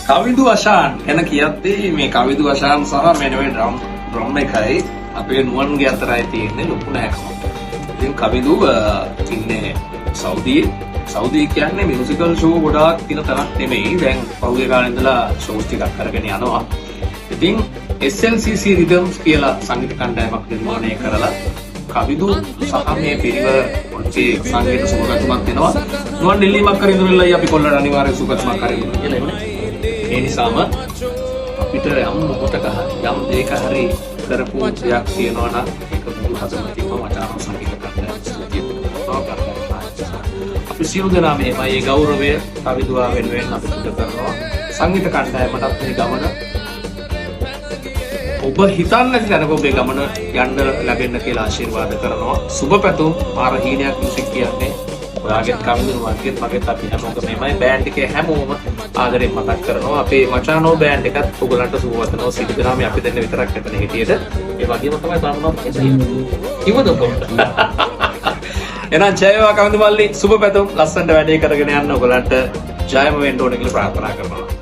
කවිදු අශාන් ගැන කියද්දී මේ කවිදු අශාන් සහ මෙනවේ ඩ්‍රම් එකයි අපේ නුවන්ගේ අතරයි තියෙන්නේ ලොකු නැකමක්. ඉතින් කවිදු ඉන්නේ සෞදියේ කියන්නේ මියුසිකල් ෂෝ ගොඩාක් තියෙන තරක් නෙමෙයි. දැන් පහුගිය කාලේ ඉඳලා ෂෝස් ටිකක් කරගෙන යනවා. ඉතින් SLCC Rhythms කියලා සංගීත කණ්ඩායමක් නිර්මාණය කරලා කවිදු සහ මේ පිරිවර ඔච්චේ සංගීත සුබකතුමක් දෙනවා. නුවන් නිල්ලීමක් කර ඉඳලා අපි කොල්ලට අනිවාර්ය සුබකතුමක් කරින්න කියලා එන්නේ. ඒ නිසාම අපිට යම් මොහොතක යම් දෙයක හරි කරපු දෙයක් තියෙනවා නම් ඒක මුළු හදවතින්ම මට සංගීත කණ්ඩායමක් අපි සියලු දෙනා මේ ගෞරවය කවිදුවා වෙනුවෙන් අපි පුද කරනවා. සංගීත කණ්ඩායමටත් මේ ගමන ඔබ හිතන්නේ නැති තැනක ඔබේ ගමන යන්න ලැබෙන්න කියලා ආශිර්වාද කරනවා. සුබ පැතුම් ආරහීනයක් මියුසික් කියන්නේ ඔයාගෙත් කවිදුන වගේත් මගේත් අපි හැමෝම මේමයි බෑන්ඩ් එකේ හැමෝම ආදරෙන් මතක් කරනවා. අපේ මචානෝ බෑන්ඩ් එකත් ඔයගලන්ට සුබ වතනවා. සිට දෙනාම අපි දෙන්න විතරක් නැතන හිටියේද ඒ වගේම තමයි තාමනම් ඉවද පොට එහෙනම් ජය වේවා කවිදු මල්ලි. සුබ පැතුම් ලස්සනට වැඩේ කරගෙන යන්න ඔයගලන්ට ජයම වෙන්න ඕනේ කියලා ප්‍රාර්ථනා කරනවා.